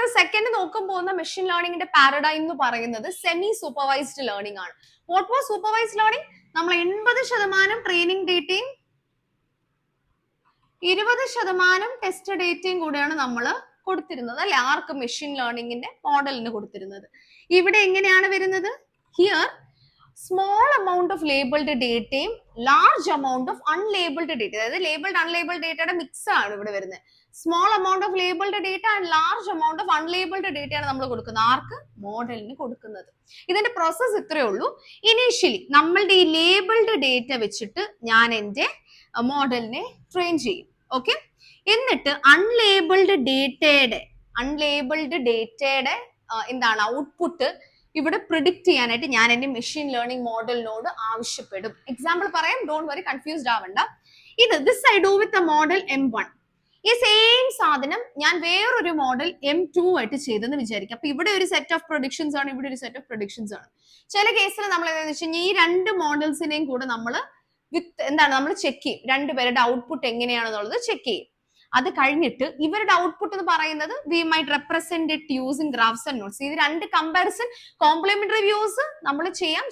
അടുത്ത സെക്കൻഡ് നോക്കാൻ പോകുന്ന മെഷീൻ ലേണിംഗിന്റെ പാരഡൈം എന്ന് പറയുന്നത് സെമി സൂപ്പർവൈസ്ഡ് ലേണിംഗ് ആണ്. What was supervised learning? നമ്മൾ 80% ട്രെയിനിങ് ഡേറ്റയും 20% ടെസ്റ്റ് ഡേറ്റയും കൂടെയാണ് നമ്മൾ കൊടുത്തിരുന്നത് അല്ലെ, ആർക്ക്? മെഷീൻ ലേണിംഗിന്റെ മോഡലിന് കൊടുത്തിരുന്നത്. ഇവിടെ എങ്ങനെയാണ് വരുന്നത്? Here small amount of labelled ഡേറ്റയും large amount of unlabelled data, അതായത് ലേബിൾഡ് അൺലേബിൾഡ് ഡേറ്റയുടെ മിക്സ് ആണ് ഇവിടെ വരുന്നത്. Small amount of labelled data and large amount of unlabelled ഡേറ്റയാണ് നമ്മൾ കൊടുക്കുന്നത്. ആർക്ക്? മോഡലിന് കൊടുക്കുന്നത്. ഇതിന്റെ പ്രോസസ് ഇത്രയേ ഉള്ളൂ. ഇനീഷ്യലി നമ്മളുടെ ഈ ലേബിൾഡ് ഡേറ്റ വെച്ചിട്ട് ഞാൻ എന്റെ മോഡലിനെ ട്രെയിൻ ചെയ്യും. ഓക്കെ, എന്നിട്ട് അൺലേബിൾഡ് ഡേറ്റയുടെ എന്താണ് ഔട്ട്പുട്ട് ഇവിടെ പ്രിഡിക്റ്റ് ചെയ്യാനായിട്ട് ഞാൻ എന്റെ മെഷീൻ ലേണിംഗ് മോഡലിനോട് ആവശ്യപ്പെടും. എക്സാമ്പിൾ പറയാം, ഡോണ്ട് വറി, കൺഫ്യൂസ്ഡ് ആവണ്ട. This I do with a model M1. ഈ സെയിം സാധനം ഞാൻ വേറൊരു മോഡൽ M2 ആയിട്ട് ചെയ്തെന്ന് വിചാരിക്കാം. അപ്പൊ ഇവിടെ ഒരു സെറ്റ് ഓഫ് പ്രൊഡിക്ഷൻസ് ആണ്, ഇവിടെ ഒരു സെറ്റ് ഓഫ് പ്രൊഡിക്ഷൻസ് ആണ്. ചില കേസിൽ നമ്മൾ എന്താണെന്ന് വെച്ച് കഴിഞ്ഞാൽ ഈ രണ്ട് മോഡൽസിനെയും കൂടെ നമ്മൾ നമ്മൾ ചെക്ക് ചെയ്യും, രണ്ടുപേരുടെ ഔട്ട്പുട്ട് എങ്ങനെയാണെന്നുള്ളത് ചെക്ക് ചെയ്യും. അത് കഴിഞ്ഞിട്ട് ഇവരുടെ ഔട്ട്പുട്ട് എന്ന് പറയുന്നത് we might represent it using graphs and notes. ഇത് രണ്ട് കമ്പാരിസൺ കോംപ്ലിമെന്ററി വ്യൂസ് നമ്മൾ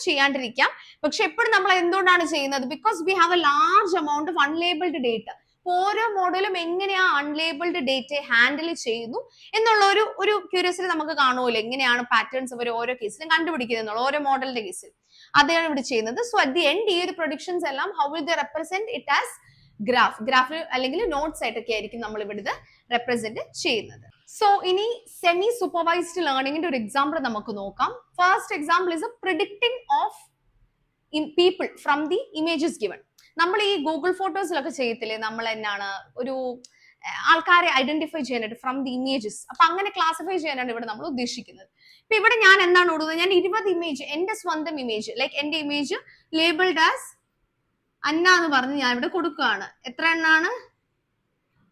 ചെയ്യാണ്ടിരിക്കാം. പക്ഷെ എപ്പോഴും നമ്മൾ എന്തുകൊണ്ടാണ് ചെയ്യുന്നത്? Because we have A large amount of unlabelled data. ഓരോ മോഡലും എങ്ങനെയാ അൺലേബിൾഡ് ഡേറ്റയെ ഹാൻഡിൽ ചെയ്യുന്നു എന്നുള്ള ഒരു ക്യൂരിയോസിറ്റി നമുക്ക് കാണുമല്ലോ, എങ്ങനെയാണ് പാറ്റേൺസ് അവർ ഓരോ കേസിലും കണ്ടുപിടിക്കുന്നത് എന്നുള്ള ഓരോ മോഡലിന്റെ കേസിൽ. അതാണ് ഇവിടെ ചെയ്യുന്നത്. സോ അറ്റ് ദി എൻഡ് ഈ ഒരു പ്രൊഡിക്ഷൻസ് എല്ലാം how will they represent it as graph അല്ലെങ്കിൽ നോട്ട്സ് ആയിട്ടൊക്കെ ആയിരിക്കും നമ്മൾ ഇവിടെ റെപ്രസെന്റ് ചെയ്യുന്നത്. സോ ഇനി സെമി സൂപ്പർവൈസ്ഡ് ലേണിംഗിന്റെ ഒരു എക്സാമ്പിൾ നമുക്ക് നോക്കാം. First example is A predicting of people from the images given. നമ്മൾ ഈ ഗൂഗിൾ ഫോട്ടോസിലൊക്കെ ചെയ്യത്തില്ലേ, നമ്മൾ എന്നാണ് ഒരു ആൾക്കാരെ ഐഡന്റിഫൈ ചെയ്യാനായിട്ട് ഫ്രം ദി ഇമേജസ്. അപ്പൊ അങ്ങനെ ക്ലാസിഫൈ ചെയ്യാനാണ് ഇവിടെ നമ്മൾ ഉദ്ദേശിക്കുന്നത്. ഇപ്പൊ ഇവിടെ ഞാൻ എന്താണ് കൊടുക്കുന്നത്? ഞാൻ 20 ഇമേജ്, എന്റെ സ്വന്തം ഇമേജ്, ലൈക്ക് എന്റെ ഇമേജ് ലേബിൾഡ് ആസ് അന്ന എന്ന് പറഞ്ഞ് ഞാൻ ഇവിടെ കൊടുക്കുകയാണ്. എത്ര എണ്ണാണ്?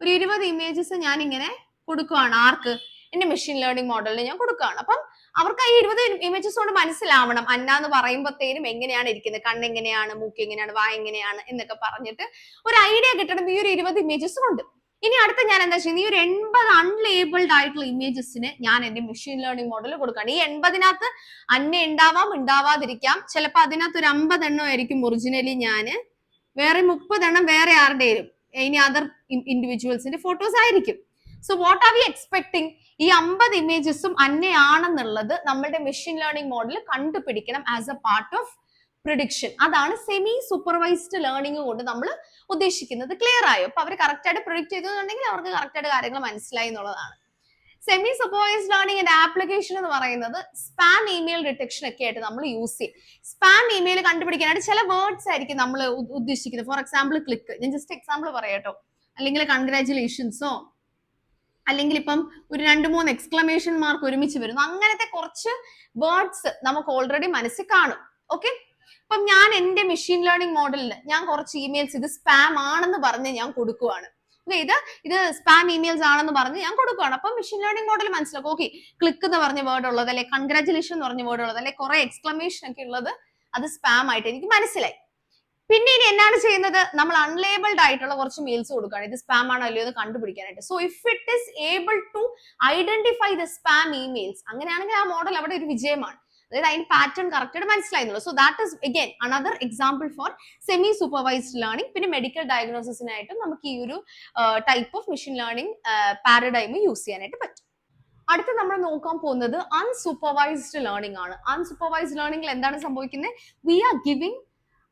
ഒരു 20 ഇമേജസ് ഞാൻ ഇങ്ങനെ കൊടുക്കുകയാണ്. ആർക്ക്? എന്റെ മെഷീൻ ലേണിംഗ് മോഡലിന് ഞാൻ കൊടുക്കുകയാണ്. അപ്പം അവർക്ക് ഈ 20 ഇമേജസ് കൊണ്ട് മനസ്സിലാവണം അന്ന എന്ന് പറയുമ്പോഴത്തേനും എങ്ങനെയാണ് ഇരിക്കുന്നത്, കണ്ണെങ്ങനെയാണ്, മൂക്ക് എങ്ങനെയാണ്, വായ എങ്ങനെയാണ് എന്നൊക്കെ പറഞ്ഞിട്ട് ഒരു ഐഡിയ കിട്ടണം ഈ ഒരു 20 ഇമേജസ് കൊണ്ട്. ഇനി അടുത്ത ഞാൻ എന്താ ചെയ്യുന്നത്? ഈ ഒരു 80 അൺലേബിൾഡ് ആയിട്ടുള്ള ഇമേജസിന് ഞാൻ എന്റെ മെഷീൻ ലേണിംഗ് മോഡൽ കൊടുക്കുകയാണ്. ഈ 80-നകത്ത് അന്ന ഉണ്ടാവാം, ഉണ്ടാവാതിരിക്കാം. ചിലപ്പോൾ അതിനകത്ത് ഒരു 50 എണ്ണം ആയിരിക്കും ഒറിജിനലി ഞാൻ, വേറെ 30 എണ്ണം വേറെ ആരുടെയും ഇനി അതർ ഇൻഡിവിജ്വൽസിന്റെ ഫോട്ടോസ് ആയിരിക്കും. So what are we expecting? ഈ 50 ഇമേജസും അന്നയാണെന്നുള്ളത് നമ്മളുടെ മെഷീൻ ലേണിംഗ് മോഡൽ കണ്ടുപിടിക്കണം as a part of prediction. അതാണ് സെമി സൂപ്പർവൈസ്ഡ് ലേണിംഗ് കൊണ്ട് നമ്മൾ ഉദ്ദേശിക്കുന്നത്. ക്ലിയർ ആയോ? അപ്പൊ അവർ കറക്റ്റ് ആയിട്ട് പ്രിഡിക്ട് ചെയ്തിട്ടുണ്ടെങ്കിൽ അവർക്ക് കറക്റ്റ് ആയിട്ട് കാര്യങ്ങൾ മനസ്സിലായി എന്നുള്ളതാണ്. സെമി സൂപ്പർവൈസ്ഡ് ലേണിംഗിന്റെ ആപ്ലിക്കേഷൻ എന്ന് പറയുന്നത് സ്പാം ഇമെയിൽ ഡിറ്റക്ഷൻ ഒക്കെ ആയിട്ട് നമ്മൾ യൂസ് ചെയ്യും. സ്പാം ഇമെയിൽ കണ്ടുപിടിക്കാനായിട്ട് ചില വേർഡ്സ് ആയിരിക്കും നമ്മൾ ഉദ്ദേശിക്കുന്നത്. ഫോർ എക്സാമ്പിൾ ക്ലിക്ക്, ഞാൻ ജസ്റ്റ് എക്സാമ്പിൾ പറയാട്ടോ, അല്ലെങ്കിൽ കൺഗ്രാറ്റുലേഷൻസോ, അല്ലെങ്കിൽ ഇപ്പം ഒരു 2-3 എക്സ്ക്ലമേഷൻ മാർക്ക് ഒരുമിച്ച് വരുന്നു. അങ്ങനത്തെ കുറച്ച് വേർഡ്സ് നമുക്ക് ഓൾറെഡി മനസ്സിൽ കാണും. ഓക്കെ, അപ്പം ഞാൻ എന്റെ മെഷീൻ ലേണിംഗ് മോഡലിന് ഞാൻ കുറച്ച് ഇമെയിൽസ് ഇത് സ്പാം ആണെന്ന് പറഞ്ഞ് ഞാൻ കൊടുക്കുവാണ്. ഇത് സ്പാം ഇമെയിൽസ് ആണെന്ന് പറഞ്ഞ് ഞാൻ കൊടുക്കുകയാണ്. അപ്പൊ മെഷീൻ ലേണിംഗ് മോഡൽ മനസ്സിലാക്കും, ഓക്കെ ക്ലിക്ക് എന്ന് പറഞ്ഞ വേർഡ് ഉള്ളത്, അല്ലെ കൺഗ്രാറ്റുലേഷൻ എന്ന് പറഞ്ഞ വേർഡ് ഉള്ളത്, അല്ലെ കുറെ എക്സ്ക്ലമേഷൻ ഒക്കെ ഉള്ളത് അത് സ്പാം ആയിട്ട് എനിക്ക് മനസ്സിലായി. പിന്നെ ഇനി എന്നാണ് ചെയ്യുന്നത്? നമ്മൾ അൺലേബിൾഡ് ആയിട്ടുള്ള കുറച്ച് മെയിൽസ് കൊടുക്കുകയാണ്, ഇത് സ്പാം ആണോ അല്ലയോ എന്ന് കണ്ടുപിടിക്കാനായിട്ട്. So if it is able to identify the spam emails, അങ്ങനെയാണെങ്കിൽ ആ മോഡൽ അവിടെ ഒരു വിജയമാണ്. അതായത് അതിന് പാറ്റേൺ കറക്റ്റ് ആയിട്ട് മനസ്സിലായിരുന്നുള്ളൂ. So that is again another example for semi supervised learning. പിന്നെ മെഡിക്കൽ ഡയഗ്നോസിസിനായിട്ടും നമുക്ക് ഈ ഒരു type of machine learning paradigm use ചെയ്യാനായിട്ട് പറ്റും. അടുത്ത് നമ്മൾ നോക്കാൻ പോകുന്നത് അൺസൂപ്പർവൈസ്ഡ് ലേണിംഗ് ആണ്. അൺസൂപ്പർവൈസ്ഡ് ലേണിംഗിൽ എന്താണ് സംഭവിക്കുന്നത്? We are giving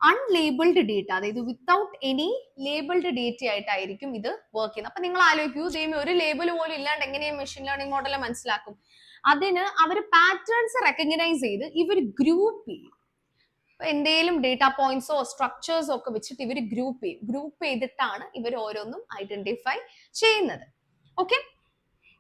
unlabelled data, അതായത് വിത്തൗട്ട് എനി ലേബിൾഡ് ഡേറ്റ ആയിട്ടായിരിക്കും ഇത് വർക്ക് ചെയ്യുന്നത്. അപ്പൊ നിങ്ങൾ ആലോചിക്കൂ, ദൈവം ഒരു ലേബിൾ പോലും ഇല്ലാണ്ട് എങ്ങനെയാണ് മെഷീൻ ലേണിംഗ് മോഡലെ മനസ്സിലാക്കും? അതിന് അവർ പാറ്റേൺസ് റെക്കഗ്നൈസ് ചെയ്ത് ഇവർ ഗ്രൂപ്പ് ചെയ്യും. എന്തെങ്കിലും ഡേറ്റ പോയിന്റ്സോ സ്ട്രക്ചേഴ്സോ ഒക്കെ വെച്ചിട്ട് ഇവർ ഗ്രൂപ്പ് ചെയ്യും. ഗ്രൂപ്പ് ചെയ്തിട്ടാണ് ഇവർ ഓരോന്നും ഐഡന്റിഫൈ ചെയ്യുന്നത്. ഓക്കെ,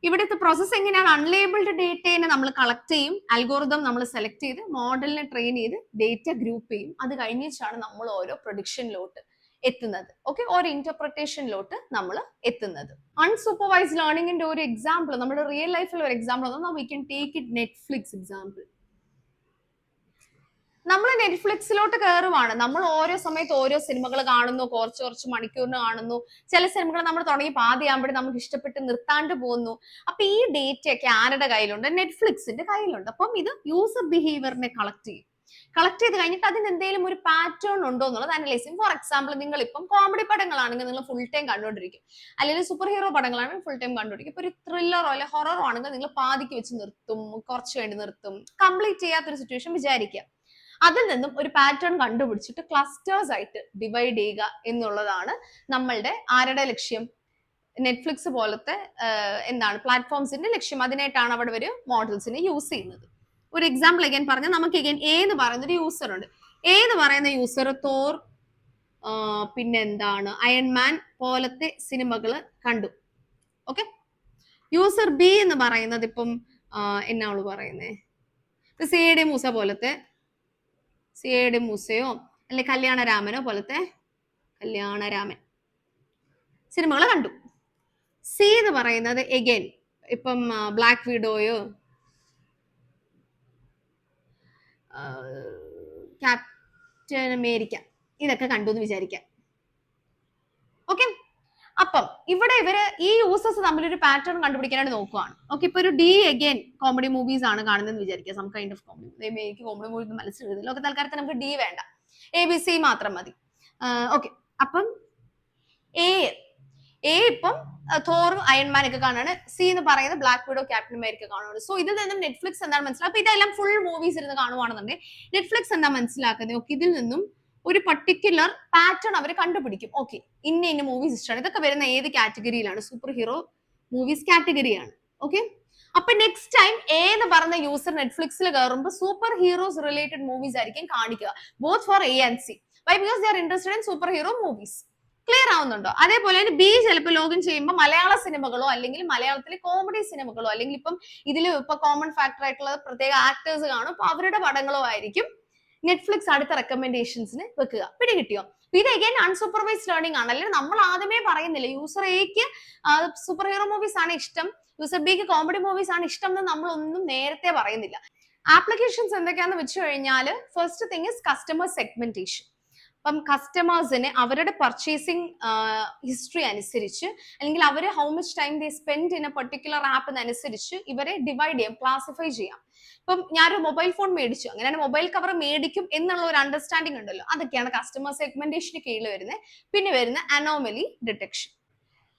ഇവിടുത്തെ പ്രോസസ് എങ്ങനെയാണ്? അൺലേബിൾഡ് ഡേറ്റയെ നമ്മൾ കളക്ട് ചെയ്യും, അൽഗോറിതം നമ്മൾ സെലക്ട് ചെയ്ത് മോഡലിനെ ട്രെയിൻ ചെയ്ത് ഡേറ്റ ഗ്രൂപ്പ് ചെയ്യും. അത് കഴിഞ്ഞിട്ടാണ് നമ്മൾ ഓരോ പ്രൊഡിക്ഷനിലോട്ട് എത്തുന്നത്. ഓക്കെ, ഓരോ ഇന്റർപ്രിട്ടേഷനിലോട്ട് നമ്മൾ എത്തുന്നത്. അൺസൂപ്പർവൈസ്ഡ് ലേണിംഗിന്റെ ഒരു എക്സാമ്പിൾ, നമ്മുടെ റിയൽ ലൈഫിൽ ഒരു example we can take it Netflix example. നമ്മൾ നെറ്റ്ഫ്ലിക്സിലോട്ട് കയറുവാണ്. നമ്മൾ ഓരോ സമയത്ത് ഓരോ സിനിമകൾ കാണുന്നു, കുറച്ച് മണിക്കൂറിന് കാണുന്നു. ചില സിനിമകൾ നമ്മൾ തുടങ്ങി പാതിയാകുമ്പോഴേ നമുക്ക് ഇഷ്ടപ്പെട്ട് നിർത്താണ്ട് പോകുന്നു. അപ്പൊ ഈ ഡേറ്റ ഒക്കെ ആരുടെ കയ്യിലുണ്ട്? നെറ്റ്ഫ്ലിക്സിന്റെ കയ്യിലുണ്ട്. അപ്പം ഇത് യൂസർ ബിഹേവിയറിനെ കളക്ട് ചെയ്ത് കഴിഞ്ഞിട്ട് അതിന് എന്തെങ്കിലും ഒരു പാറ്റേൺ ഉണ്ടോ എന്നുള്ളത് അനലൈസ് ചെയ്യും. ഫോർ എക്സാമ്പിൾ, നിങ്ങൾ ഇപ്പം കോമഡി പടങ്ങളാണെങ്കിൽ നിങ്ങൾ ഫുൾ ടൈം കണ്ടുകൊണ്ടിരിക്കും, അല്ലെങ്കിൽ സൂപ്പർ ഹീറോ പടങ്ങളാണെങ്കിൽ ഫുൾ ടൈം കണ്ടുകൊണ്ടിരിക്കും. ഇപ്പൊ ഒരു ത്രില്ലറോ അല്ലെങ്കിൽ ഹൊററോ ആണെങ്കിൽ നിങ്ങൾ പാതിക്ക് വെച്ച് നിർത്തും, കുറച്ച് വേണ്ടി നിർത്തും, കംപ്ലീറ്റ് ചെയ്യാത്തൊരു സിറ്റുവേഷൻ വിചാരിക്കുക. അതിൽ നിന്നും ഒരു പാറ്റേൺ കണ്ടുപിടിച്ചിട്ട് ക്ലസ്റ്റേഴ്സ് ആയിട്ട് ഡിവൈഡ് ചെയ്യുക എന്നുള്ളതാണ് നമ്മളുടെ ആരുടെ ലക്ഷ്യം? നെറ്റ്ഫ്ലിക്സ് പോലത്തെ പ്ലാറ്റ്ഫോംസിന്റെ ലക്ഷ്യം. അതിനായിട്ടാണ് അവിടെ ഒരു മോഡൽസിനെ യൂസ് ചെയ്യുന്നത്. ഒരു എക്സാമ്പിൾ അഗൈൻ പറഞ്ഞാൽ നമുക്ക് അഗൈൻ എ എന്ന് പറയുന്ന ഒരു യൂസർ ഉണ്ട്. എ എന്ന് പറയുന്ന യൂസർ തോർ, അയൺമാൻ പോലത്തെ സിനിമകൾ കണ്ടു. ഓക്കെ. യൂസർ ബി എന്ന് പറയുന്നത് ഇപ്പം എന്നാള് പറയുന്നേ, സിഐഡി മൂസ പോലത്തെ, സിഐഡി മൂസയോ അല്ലെ കല്യാണരാമനോ പോലത്തെ കല്യാണരാമൻ സിനിമകൾ കണ്ടു. സി എന്ന് പറയുന്നത് എഗൈൻ ഇപ്പം ബ്ലാക്ക് വിഡോയോ ക്യാപ്റ്റൻ അമേരിക്ക ഇതൊക്കെ കണ്ടു എന്ന് വിചാരിക്കാം. ഓക്കെ. അപ്പം ഇവിടെ ഇവര് ഈ യൂസേഴ്സ് തമ്മിലൊരു പാറ്റേൺ കണ്ടുപിടിക്കാനായിട്ട് നോക്കുവാണ്. ഓക്കെ. ഇപ്പൊ ഒരു ഡി അഗൈൻ കോമഡി മൂവീസ് ആണ് കാണുന്നതെന്ന് വിചാരിക്കുക, സം കൈൻഡ് ഓഫ് കോമഡി. എനിക്ക് കോമഡി മൂവീസ് മനസ്സിലെഴുതില്ല. ഓക്കെ, തൽക്കാലത്ത് നമുക്ക് ഡി വേണ്ട, ABC മാത്രം മതി. ഓക്കെ. അപ്പം എ ഇപ്പം തോറും അയൺമാൻ ഒക്കെ കാണാണ്. സി എന്ന് പറയുന്നത് ബ്ലാക്ക് വിഡോ, ക്യാപ്റ്റൻ അമേരിക്ക കാണുന്നുണ്ട്. സോ ഇതിൽ നിന്നും നെറ്റ്ഫ്ലിക്സ് എന്താണ് മനസ്സിലാക്കുക? അപ്പൊ ഇതെല്ലാം ഫുൾ മൂവീസ് ഇരുന്ന് കാണുവാണെന്നുണ്ടെങ്കിൽ നെറ്റ്ഫ്ലിക്സ് എന്താ മനസ്സിലാക്കുന്നത്? ഓക്കെ, ഇതിൽ നിന്നും ഒരു പർട്ടിക്കുലർ പാറ്റേൺ അവർ കണ്ടുപിടിക്കും. ഓക്കെ, ഇന്ന മൂവീസ് ഇഷ്ടമാണ്. ഇതൊക്കെ വരുന്ന ഏത് കാറ്റഗറിയിലാണ്? സൂപ്പർ ഹീറോ മൂവീസ് കാറ്റഗറിയാണ്. ഓക്കെ. അപ്പൊ നെക്സ്റ്റ് ടൈം എ എന്ന് പറഞ്ഞ യൂസർ നെറ്റ്ഫ്ലിക്സിൽ കയറുമ്പോൾ സൂപ്പർ ഹീറോസ് റിലേറ്റഡ് മൂവീസ് ആയിരിക്കും കാണിക്കുക, both for A and C. Why? Because they are interested in super hero movies. Clear ആവുന്നുണ്ടോ? അതേപോലെ തന്നെ ബി ചിലപ്പോൾ ലോഗിൻ ചെയ്യുമ്പോൾ മലയാള സിനിമകളോ അല്ലെങ്കിൽ മലയാളത്തിലെ കോമഡി സിനിമകളോ അല്ലെങ്കിൽ ഇപ്പം ഇതിൽ ഇപ്പൊ കോമൺ ഫാക്ടർ ആയിട്ടുള്ള പ്രത്യേക ആക്ടേഴ്സ് കാണും, അപ്പൊ അവരുടെ പടങ്ങളോ ആയിരിക്കും നെറ്റ്ഫ്ലിക്സ് അടുത്ത റെക്കമെൻഡേഷൻസിന് വെക്കുക. പിടികിട്ടിയോ? ഇത് അഗൈൻ അൺസൂപ്പർവൈസ്ഡ് ലേണിംഗ് ആണ്. അല്ലെങ്കിൽ നമ്മൾ ആദ്യമേ പറയുന്നില്ല യൂസർ എക്ക് സൂപ്പർ ഹീറോ മൂവീസ് ആണ് ഇഷ്ടം, യൂസർ ബിക്ക് കോമഡി മൂവീസ് ആണ് ഇഷ്ടം എന്ന് നമ്മളൊന്നും നേരത്തെ പറയുന്നില്ല. ആപ്ലിക്കേഷൻസ് എന്തൊക്കെയാന്ന് വെച്ച് കഴിഞ്ഞാൽ first thing is customer segmentation. അപ്പം കസ്റ്റമേഴ്സിന് അവരുടെ പർച്ചേസിങ് ഹിസ്റ്ററി അനുസരിച്ച് അല്ലെങ്കിൽ അവർ how much time they spend in a particular app അനുസരിച്ച് ഇവരെ ഡിവൈഡ് ചെയ്യാം, ക്ലാസിഫൈ ചെയ്യാം. ഇപ്പം ഞാനൊരു മൊബൈൽ ഫോൺ മേടിച്ചു, അങ്ങനെയാണ് മൊബൈൽ കവർ മേടിക്കും എന്നുള്ള ഒരു അണ്ടർസ്റ്റാൻഡിങ് ഉണ്ടല്ലോ, അതൊക്കെയാണ് കസ്റ്റമർ സെഗ്മെന്റേഷന് കീഴിൽ വരുന്നത്. പിന്നെ വരുന്ന അനോമലി ഡിറ്റക്ഷൻ.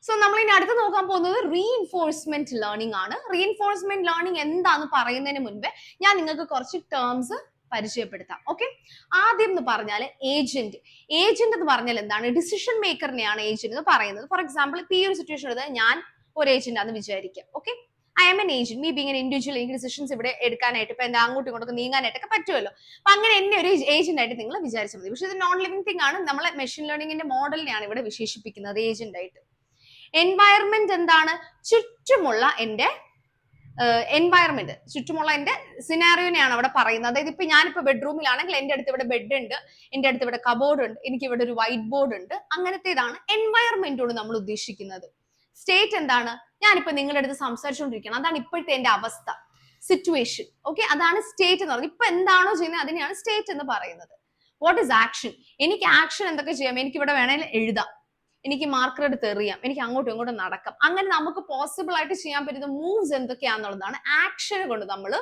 സോ നമ്മൾ ഇനി അടുത്ത് നോക്കാൻ പോകുന്നത് റീഇൻഫോഴ്സ്മെന്റ് ലേണിംഗ് ആണ്. റീഇൻഫോഴ്സ്മെന്റ് ലേണിംഗ് എന്താന്ന് പറയുന്നതിന് മുൻപേ ഞാൻ നിങ്ങൾക്ക് കുറച്ച് ടേംസ് പരിചയപ്പെടുത്താം. ഓക്കെ. ആദ്യം എന്ന് പറഞ്ഞാൽ ഏജന്റ്. ഏജന്റ് എന്ന് പറഞ്ഞാൽ എന്താണ്? ഡിസിഷൻ മേക്കറിനെയാണ് ഏജന്റ് എന്ന് പറയുന്നത്. ഫോർ എക്സാമ്പിൾ ഇപ്പൊ ഈ ഒരു സിറ്റുവേഷൻ എടുത്താൽ ഞാൻ ഒരു ഏജന്റ് ആണെന്ന് വിചാരിക്കാം. Okay, I M N agent, me being an individual. എനിക്ക് ഡിസിഷൻസ് ഇവിടെ എടുക്കാനായിട്ട് ഇപ്പൊ എന്താ അങ്ങോട്ടും ഇങ്ങോട്ടും നീങ്ങാനായിട്ടൊക്കെ പറ്റുമല്ലോ. അപ്പൊ അങ്ങനെ എന്നെ ഒരു ഏജന്റ് ആയിട്ട് നിങ്ങൾ വിചാരിച്ചാൽ മതി. പക്ഷെ ഇത് നോൺ ലിവിംഗ് തിങ് ആണ്. നമ്മളെ മെഷീൻ ലേണിംഗിന്റെ മോഡലിനെയാണ് ഇവിടെ വിശേഷിപ്പിക്കുന്നത് ഏജന്റ് ആയിട്ട്. എൻവയറമെന്റ് എന്താണ്? ചുറ്റുമുള്ള എന്റെ എൻവയറമെന്റ്, ചുറ്റുമുള്ള എന്റെ സിനാറിയോനെയാണ് അവിടെ പറയുന്നത്. അതായത് ഇപ്പൊ ഞാനിപ്പോ ബെഡ്റൂമിലാണെങ്കിൽ എന്റെ അടുത്ത് ഇവിടെ ബെഡ് ഉണ്ട്, എന്റെ അടുത്ത് ഇവിടെ കബോർഡ് ഉണ്ട്, എനിക്ക് ഇവിടെ ഒരു വൈറ്റ് ബോർഡ് ഉണ്ട്. അങ്ങനത്തേതാണ് എൻവയറമെന്റോട് നമ്മൾ ഉദ്ദേശിക്കുന്നത്. സ്റ്റേറ്റ് എന്താണ്? ഞാനിപ്പോ നിങ്ങളുടെ അടുത്ത് സംസാരിച്ചുകൊണ്ടിരിക്കണം, അതാണ് ഇപ്പോഴത്തെ എന്റെ അവസ്ഥ, സിറ്റുവേഷൻ. ഓക്കെ, അതാണ് സ്റ്റേറ്റ് എന്ന് പറയുന്നത്. ഇപ്പൊ എന്താണോ ചെയ്യുന്നത് അതിനെയാണ് സ്റ്റേറ്റ് എന്ന് പറയുന്നത്. What is action? എനിക്ക് ആക്ഷൻ എന്തൊക്കെ ചെയ്യാം? എനിക്ക് ഇവിടെ വേണമെങ്കിൽ എഴുതാം, എനിക്ക് മാർക്കർ എടുത്ത് എറിയാം, എനിക്ക് അങ്ങോട്ടും ഇങ്ങോട്ടും നടക്കാം. അങ്ങനെ നമുക്ക് പോസിബിൾ ആയിട്ട് ചെയ്യാൻ പറ്റുന്ന മൂവ്സ് എന്തൊക്കെയാണെന്നുള്ളതാണ് ആക്ഷൻ കൊണ്ട് നമ്മൾ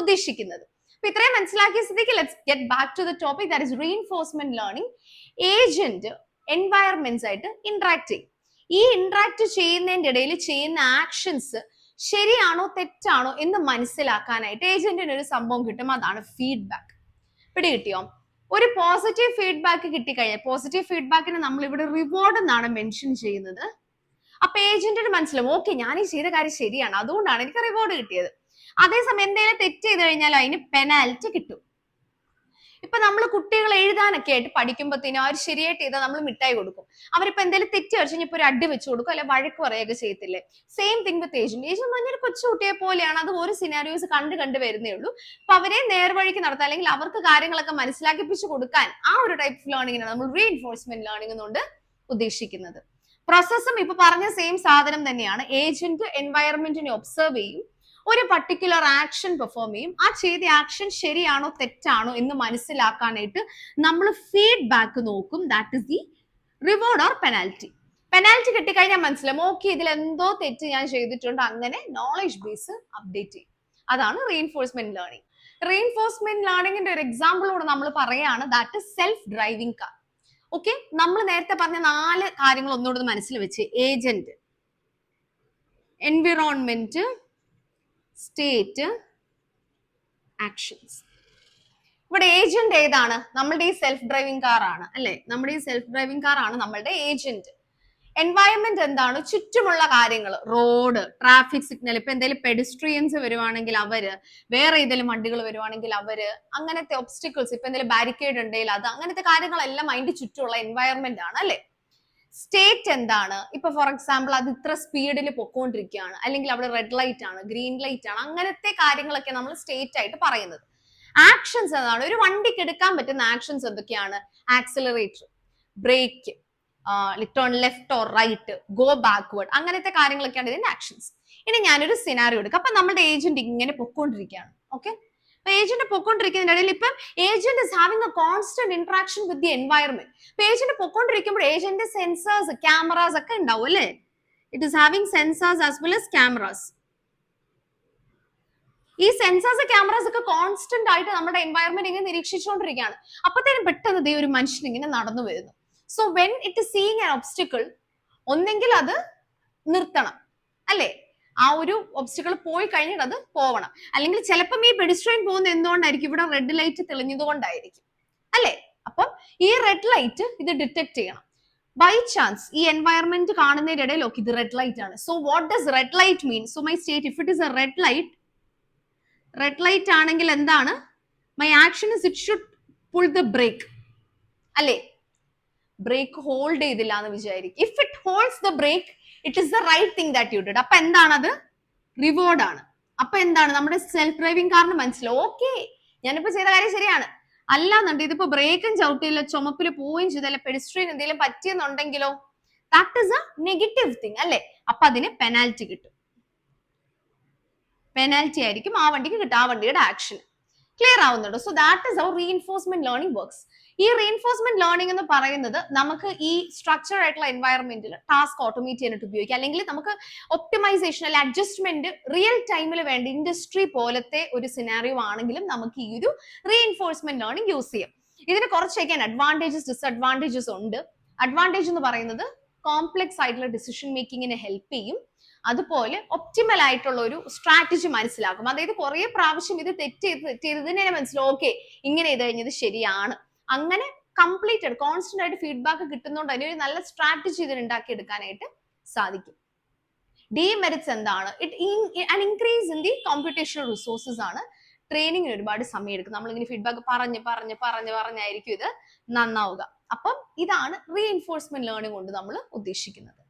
ഉദ്ദേശിക്കുന്നത്. അപ്പൊ ഇത്രയും മനസ്സിലാക്കിയ സ്ഥിതിക്ക് let's get back to the topic, that is reinforcement learning. Agent environments ആയിട്ട് ഇന്ററാക്ട് ചെയ്യും. ഈ ഇന്ററാക്ട് ചെയ്യുന്നതിന്റെ ഇടയിൽ ചെയ്യുന്ന ആക്ഷൻസ് ശരിയാണോ തെറ്റാണോ എന്ന് മനസ്സിലാക്കാനായിട്ട് ഏജന്റിന് ഒരു സംഭവം കിട്ടും, അതാണ് ഫീഡ്ബാക്ക്. പിടികിട്ടിയോ? ഒരു പോസിറ്റീവ് ഫീഡ്ബാക്ക് കിട്ടിക്കഴിഞ്ഞാൽ, പോസിറ്റീവ് ഫീഡ്ബാക്കിന് നമ്മൾ ഇവിടെ റിവാർഡ് എന്നാണ് മെൻഷൻ ചെയ്യുന്നത്. അപ്പൊ ഏജന്റിന് മനസ്സിലാവും, ഓക്കെ ഞാൻ ഈ ചെയ്ത കാര്യം ശരിയാണ്, അതുകൊണ്ടാണ് എനിക്ക് റിവാർഡ് കിട്ടിയത്. അതേസമയം എന്തെങ്കിലും തെറ്റ് ചെയ്ത് കഴിഞ്ഞാൽ അതിന് പെനാൽറ്റി കിട്ടും. ഇപ്പൊ നമ്മൾ കുട്ടികൾ എഴുതാനൊക്കെ ആയിട്ട് പഠിക്കുമ്പോഴത്തേനും അവർ ശരിയായിട്ട് ചെയ്താൽ നമ്മൾ മിഠായി കൊടുക്കും. അവരിപ്പോ എന്തെങ്കിലും തെറ്റ് കളിച്ച് കഴിഞ്ഞാൽ ഇപ്പൊ ഒരു അടി വെച്ച് കൊടുക്കും, അല്ലെ വഴക്ക് പറയുകയൊക്കെ ചെയ്യത്തില്ലേ? Same thing with agent. Agent എന്ന് പറഞ്ഞാൽ കൊച്ചു കുട്ടിയെ പോലെയാണ്, അത് ഒരു സിനാരിയോസ് കണ്ടു വരുന്നേ ഉള്ളൂ. അപ്പൊ അവരെ നേർവഴിക്ക് നടത്താൻ അല്ലെങ്കിൽ അവർക്ക് കാര്യങ്ങളൊക്കെ മനസ്സിലാക്കിപ്പിച്ച് കൊടുക്കാൻ ആ ഒരു ടൈപ്പ് ഓഫ് ലേണിംഗിനാണ് നമ്മൾ റീഇൻഫോഴ്സ്മെന്റ് ലേണിംഗ് എന്നുകൊണ്ട് ഉദ്ദേശിക്കുന്നത്. പ്രോസസ്സും ഇപ്പൊ പറഞ്ഞ സെയിം സാധനം തന്നെയാണ്. ഏജന്റ് എൻവയറമെന്റിനെ ഒബ്സർവ് ചെയ്യും, ഒരു പർട്ടിക്കുലർ ആക്ഷൻ പെർഫോം ചെയ്യും. ആ ചെയ്ത ആക്ഷൻ ശരിയാണോ തെറ്റാണോ എന്ന് മനസ്സിലാക്കാനായിട്ട് നമ്മൾ ഫീഡ്ബാക്ക് നോക്കും. That is the reward or penalty. Penalty കിട്ടിക്കഴിഞ്ഞാൽ മനസ്സിലാവും ഓക്കെ ഇതിൽ എന്തോ തെറ്റ് ഞാൻ ചെയ്തിട്ടുണ്ട്, അങ്ങനെ നോളജ് ബേസ് അപ്ഡേറ്റ് ചെയ്യും. അതാണ് റീഇൻഫോഴ്സ്മെന്റ് ലേണിംഗ്. റീഇൻഫോഴ്സ്മെന്റ് ലേണിംഗിന്റെ ഒരു എക്സാമ്പിളോട് നമ്മൾ പറയാണ്, that is self driving car. Okay, നമ്മൾ നേരത്തെ പറഞ്ഞ 4 കാര്യങ്ങൾ ഒന്നുകൂടെ മനസ്സിൽ വെച്ച്, ഏജന്റ്, എൻവിറോൺമെന്റ്, സ്റ്റേറ്റ്, ആക്ഷൻസ്. ഇവിടെ ഏജന്റ് ഏതാണ്? നമ്മളുടെ ഈ സെൽഫ് ഡ്രൈവിംഗ് കാർ ആണ് അല്ലെ? നമ്മുടെ ഈ സെൽഫ് ഡ്രൈവിംഗ് കാർ ആണ് നമ്മളുടെ ഏജന്റ്. എൻവയറമെന്റ് എന്താണ്? ചുറ്റുമുള്ള കാര്യങ്ങൾ, റോഡ്, ട്രാഫിക് സിഗ്നൽ, ഇപ്പൊ എന്തെങ്കിലും പെഡിസ്ട്രിയൻസ് വരുവാണെങ്കിൽ അവര്, വേറെ ഏതെങ്കിലും വണ്ടികൾ വരുവാണെങ്കിൽ അവര്, അങ്ങനത്തെ ഒബ്സ്റ്റിക്കിൾസ്, ഇപ്പൊ എന്തെങ്കിലും ബാരിക്കേഡ് ഉണ്ടെങ്കിൽ അത്, അങ്ങനത്തെ കാര്യങ്ങളെല്ലാം അതിന്റെ ചുറ്റുമുള്ള എൻവയറമെന്റ് ആണ് അല്ലെ? സ്റ്റേറ്റ് എന്താണ്? ഇപ്പൊ ഫോർ എക്സാമ്പിൾ അത് ഇത്ര സ്പീഡിൽ പൊക്കോണ്ടിരിക്കുകയാണ്, അല്ലെങ്കിൽ അവിടെ റെഡ് ലൈറ്റ് ആണ്, ഗ്രീൻ ലൈറ്റ് ആണ്, അങ്ങനത്തെ കാര്യങ്ങളൊക്കെ നമ്മൾ സ്റ്റേറ്റ് ആയിട്ട് പറയുന്നത്. ആക്ഷൻസ് എന്താണ്? ഒരു വണ്ടിക്ക് എടുക്കാൻ പറ്റുന്ന ആക്ഷൻസ് എന്തൊക്കെയാണ്? Accelerator, brake, turn left or right, go backward, അങ്ങനത്തെ കാര്യങ്ങളൊക്കെയാണ് ഇതിന്റെ ആക്ഷൻസ്. ഇനി ഞാനൊരു സിനാരിയോ എടുക്കാം. അപ്പൊ നമ്മുടെ ഏജന്റ് ഇങ്ങനെ പൊക്കോണ്ടിരിക്കുകയാണ്. ഓക്കെ, അപ്പൊ ഏജന്റ് പൊക്കോണ്ടിരിക്കുന്നതിന്റെ ഇടയിൽ ഇപ്പം agent is having A constant interaction with the environment. ഇപ്പൊ ഏജന്റ് പൊക്കോണ്ടിരിക്കുമ്പോൾ ഏജന്റ് സെൻസേഴ്സ്, ക്യാമറാസ് ഒക്കെ ഉണ്ടാവും അല്ലെ? It is having sensors as well as cameras. ഈ സെൻസേഴ്സ്, ക്യാമറാസ് ഒക്കെ കോൺസ്റ്റന്റ് ആയിട്ട് നമ്മുടെ എൻവയറമെന്റ് ഇങ്ങനെ നിരീക്ഷിച്ചുകൊണ്ടിരിക്കുകയാണ്. അപ്പത്തേനും പെട്ടെന്ന് ഒരു മനുഷ്യൻ ഇങ്ങനെ നടന്നു വരുന്നു. So when it is seeing an obstacle, ഒന്നെങ്കിൽ അത് നിർത്തണം അല്ലെ? ആ ഒരു ഒബ്സ്റ്റിക്കിൾ പോയി കഴിഞ്ഞിട്ട് അത് പോവണം. അല്ലെങ്കിൽ ചിലപ്പം ഈ പെഡിസ്ട്രിയൻ പോകുന്നത് എന്തുകൊണ്ടായിരിക്കും? ഇവിടെ റെഡ് ലൈറ്റ് തെളിഞ്ഞത് കൊണ്ടായിരിക്കും അല്ലെ? അപ്പം ഈ റെഡ് ലൈറ്റ് ഇത് ഡിറ്റക്ട് ചെയ്യണം. ബൈ ചാൻസ് ഈ എൻവയറമെന്റ് കാണുന്നതിന്റെ ഇടയിൽ ഓക്കെ ഇത് റെഡ് ലൈറ്റ് ആണ്. So what does red light mean? So my state, if it is a red light ആണെങ്കിൽ എന്താണ്? My action is it should pull the brake അല്ലെ? ബ്രേക്ക് ഹോൾഡ് ചെയ്തില്ല എന്ന് വിചാരിക്കും. If it holds the brake, it is the right thing that you did. അപ്പൊ എന്താണത്? Reward ആണ്. അപ്പൊ എന്താണ്? നമ്മുടെ സെൽഫ് ഡ്രൈവിംഗ് കാറിന് മനസ്സിലാവും ഓക്കെ ഞാനിപ്പോ ചെയ്ത കാര്യം ശരിയാണ്. അല്ലാന്നുണ്ട് ഇതിപ്പോ ബ്രേക്കും ചവിട്ടിയില്ല, ചുമപ്പില് പോവുകയും ചെയ്തല്ല, പെഡിസ്ട്രിയൻ എന്തെങ്കിലും പറ്റിയെന്നുണ്ടെങ്കിലോ, that is a negative thing അല്ലെ? അപ്പൊ അതിന് പെനാൽറ്റി കിട്ടും. പെനാൽറ്റി ആയിരിക്കും ആ വണ്ടിക്ക് കിട്ടുക, ആ വണ്ടിയുടെ ആക്ഷൻ. ക്ലിയർ ആവുന്നുണ്ടോ? So that is how reinforcement learning works. ഈ റീഇൻഫോഴ്സ്മെന്റ് ലേണിംഗ് എന്ന് പറയുന്നത് നമുക്ക് ഈ സ്ട്രക്ചർ ആയിട്ടുള്ള എൻവയറമെന്റിൽ ടാസ്ക് ഓട്ടോമേറ്റ് ചെയ്യാനായിട്ട് ഉപയോഗിക്കാം. അല്ലെങ്കിൽ നമുക്ക് ഒപ്റ്റിമൈസേഷൻ അല്ലെങ്കിൽ അഡ്ജസ്റ്റ്മെന്റ് റിയൽ ടൈമിൽ വേണ്ട ഇൻഡസ്ട്രി പോലത്തെ ഒരു സിനാരിയോ ആണെങ്കിലും നമുക്ക് ഈ ഒരു റീഇൻഫോഴ്സ്മെന്റ് ലേണിംഗ് യൂസ് ചെയ്യാം. ഇതിന് കുറച്ചൊക്കെ അഡ്വാൻറ്റേജസ് ഡിസ്അഡ്വാൻറ്റേജസ് ഉണ്ട്. അഡ്വാൻറ്റേജ് എന്ന് പറയുന്നത് കോംപ്ലക്സ് ആയിട്ടുള്ള ഡിസിഷൻ മേക്കിങ്ങിനെ ഹെൽപ്പ് ചെയ്യും. അതുപോലെ ഒപ്റ്റിമൽ ആയിട്ടുള്ള ഒരു സ്ട്രാറ്റജി മനസ്സിലാക്കും. അതായത് കുറെ പ്രാവശ്യം ഇത് തെറ്റ് ചെയ്തതിനെ മനസ്സിലാവും ഓക്കെ ഇങ്ങനെ ചെയ്ത് കഴിഞ്ഞത് ശരിയാണ്. അങ്ങനെ കംപ്ലീറ്റഡ് കോൺസ്റ്റന്റ് ആയിട്ട് ഫീഡ്ബാക്ക് കിട്ടുന്നതുകൊണ്ട് തന്നെ ഒരു നല്ല സ്ട്രാറ്റജി ഇതിന് ഉണ്ടാക്കി എടുക്കാനായിട്ട് സാധിക്കും. ഡീമെറിറ്റ്സ് എന്താണ്? An increase in the computational resources ആണ്. ട്രെയിനിങ്ങിന് ഒരുപാട് സമയം എടുക്കും. നമ്മളിങ്ങനെ ഫീഡ്ബാക്ക് പറഞ്ഞായിരിക്കും ഇത് നന്നാവുക. അപ്പം ഇതാണ് റീഇൻഫോഴ്സ്മെന്റ് ലേണിംഗ് കൊണ്ട് നമ്മൾ ഉദ്ദേശിക്കുന്നത്.